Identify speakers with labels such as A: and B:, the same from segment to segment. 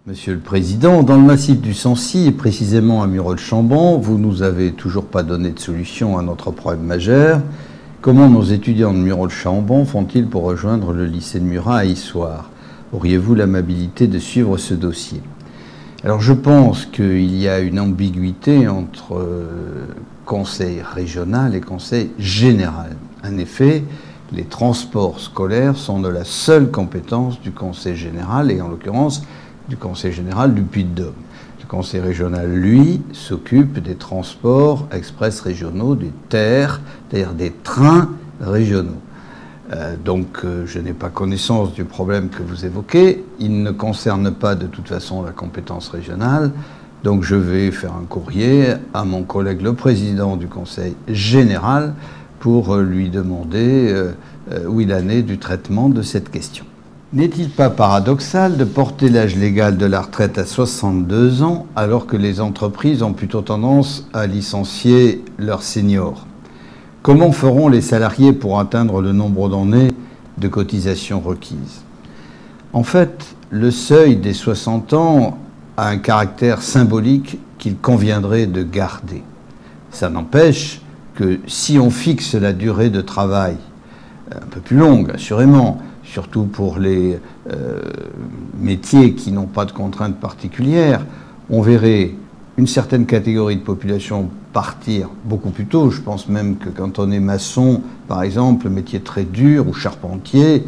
A: Monsieur le Président, dans le massif du Sancy et précisément à Murol-Chambon, vous nous avez toujours pas donné de solution à notre problème majeur. Comment nos étudiants de Murol-Chambon font-ils pour rejoindre le lycée de Murat à Issoire? Auriez-vous l'amabilité de suivre ce dossier? Alors je pense qu'il y a une ambiguïté entre conseil régional et conseil général. En effet, les transports scolaires sont de la seule compétence du conseil général et en l'occurrence du conseil général du Puy-de-Dôme. Le conseil régional, lui, s'occupe des transports express régionaux, des TER, c'est-à-dire des trains régionaux. Donc je n'ai pas connaissance du problème que vous évoquez. Il ne concerne pas de toute façon la compétence régionale. Donc je vais faire un courrier à mon collègue le président du conseil général pour lui demander où il en est du traitement de cette question. N'est-il pas paradoxal de porter l'âge légal de la retraite à 62 ans alors que les entreprises ont plutôt tendance à licencier leurs seniors? Comment feront les salariés pour atteindre le nombre d'années de cotisation requises? En fait, le seuil des 60 ans a un caractère symbolique qu'il conviendrait de garder. Ça n'empêche que si on fixe la durée de travail un peu plus longue, assurément, surtout pour les métiers qui n'ont pas de contraintes particulières, on verrait une certaine catégorie de population partir beaucoup plus tôt. Je pense même que quand on est maçon, par exemple, métier très dur, ou charpentier,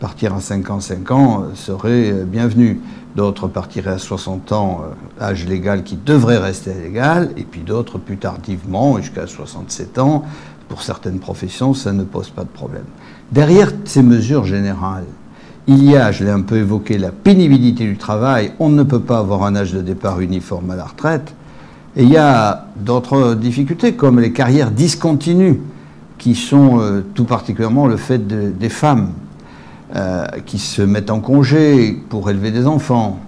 A: partir à 55 ans serait bienvenu. D'autres partiraient à 60 ans, âge légal qui devrait rester légal, et puis d'autres plus tardivement, jusqu'à 67 ans. Pour certaines professions, ça ne pose pas de problème. Derrière ces mesures générales, il y a, je l'ai un peu évoqué, la pénibilité du travail. On ne peut pas avoir un âge de départ uniforme à la retraite. Et il y a d'autres difficultés, comme les carrières discontinues, qui sont tout particulièrement le fait des femmes, qui se mettent en congé pour élever des enfants,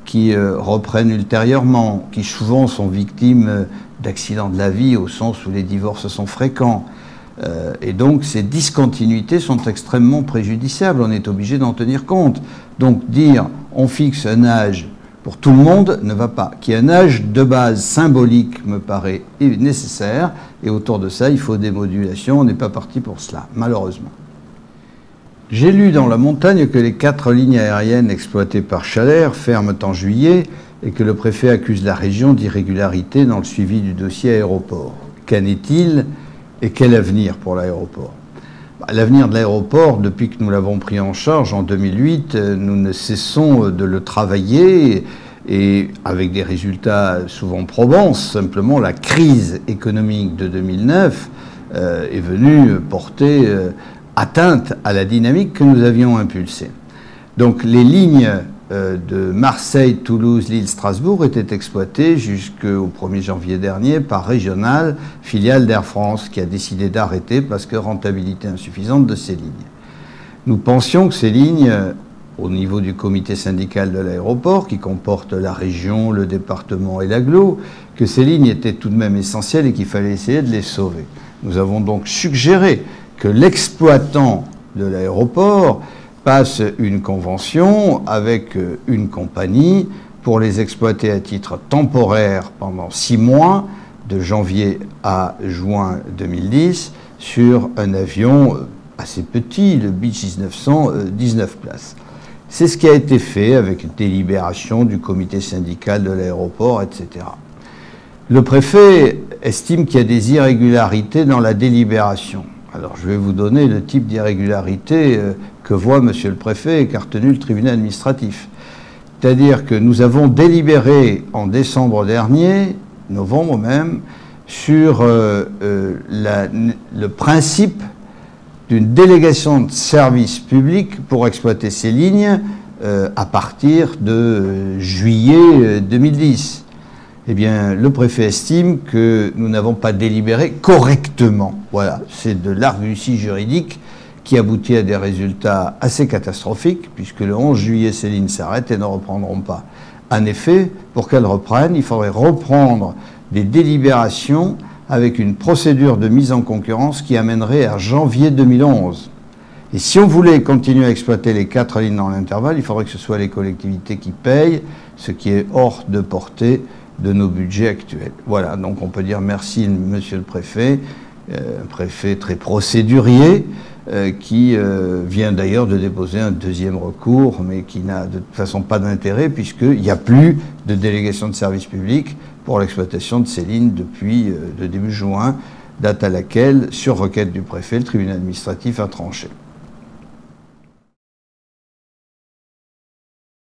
A: qui reprennent ultérieurement, qui souvent sont victimes d'accidents de la vie, au sens où les divorces sont fréquents. Et donc ces discontinuités sont extrêmement préjudiciables, on est obligé d'en tenir compte. Donc dire on fixe un âge pour tout le monde ne va pas. Qu'il y ait un âge de base symbolique me paraît nécessaire, et autour de ça il faut des modulations, on n'est pas parti pour cela, malheureusement. J'ai lu dans La Montagne que les 4 lignes aériennes exploitées par Chalère ferment en juillet et que le préfet accuse la région d'irrégularité dans le suivi du dossier aéroport. Qu'en est-il et quel avenir pour l'aéroport? L'avenir de l'aéroport, depuis que nous l'avons pris en charge en 2008, nous ne cessons de le travailler et avec des résultats souvent probants. Simplement, la crise économique de 2009 est venue porter atteinte à la dynamique que nous avions impulsée. Donc les lignes de Marseille, Toulouse, Lille, Strasbourg étaient exploitées jusqu'au 1er janvier dernier par Régional, filiale d'Air France, qui a décidé d'arrêter parce que rentabilité insuffisante de ces lignes. Nous pensions que ces lignes, au niveau du comité syndical de l'aéroport, qui comporte la région, le département et l'agglo, que ces lignes étaient tout de même essentielles et qu'il fallait essayer de les sauver. Nous avons donc suggéré que l'exploitant de l'aéroport passe une convention avec une compagnie pour les exploiter à titre temporaire pendant 6 mois, de janvier à juin 2010, sur un avion assez petit, le Beech 1900, 19 places. C'est ce qui a été fait avec une délibération du comité syndical de l'aéroport, etc. Le préfet estime qu'il y a des irrégularités dans la délibération. Alors je vais vous donner le type d'irrégularité que voit Monsieur le Préfet et qu'a retenu le tribunal administratif. C'est-à-dire que nous avons délibéré en décembre dernier, novembre même, sur le principe d'une délégation de service public pour exploiter ces lignes à partir de juillet 2010. Eh bien, le préfet estime que nous n'avons pas délibéré correctement. Voilà, c'est de l'argutie juridique qui aboutit à des résultats assez catastrophiques, puisque le 11 juillet, ces lignes s'arrêtent et ne reprendront pas. En effet, pour qu'elles reprennent, il faudrait reprendre des délibérations avec une procédure de mise en concurrence qui amènerait à janvier 2011. Et si on voulait continuer à exploiter les 4 lignes dans l'intervalle, il faudrait que ce soit les collectivités qui payent, ce qui est hors de portée de nos budgets actuels. Voilà, donc on peut dire merci monsieur le préfet, un préfet très procédurier, qui vient d'ailleurs de déposer un 2e recours, mais qui n'a de toute façon pas d'intérêt, puisqu'il n'y a plus de délégation de service public pour l'exploitation de ces lignes depuis le début juin, date à laquelle, sur requête du préfet, le tribunal administratif a tranché.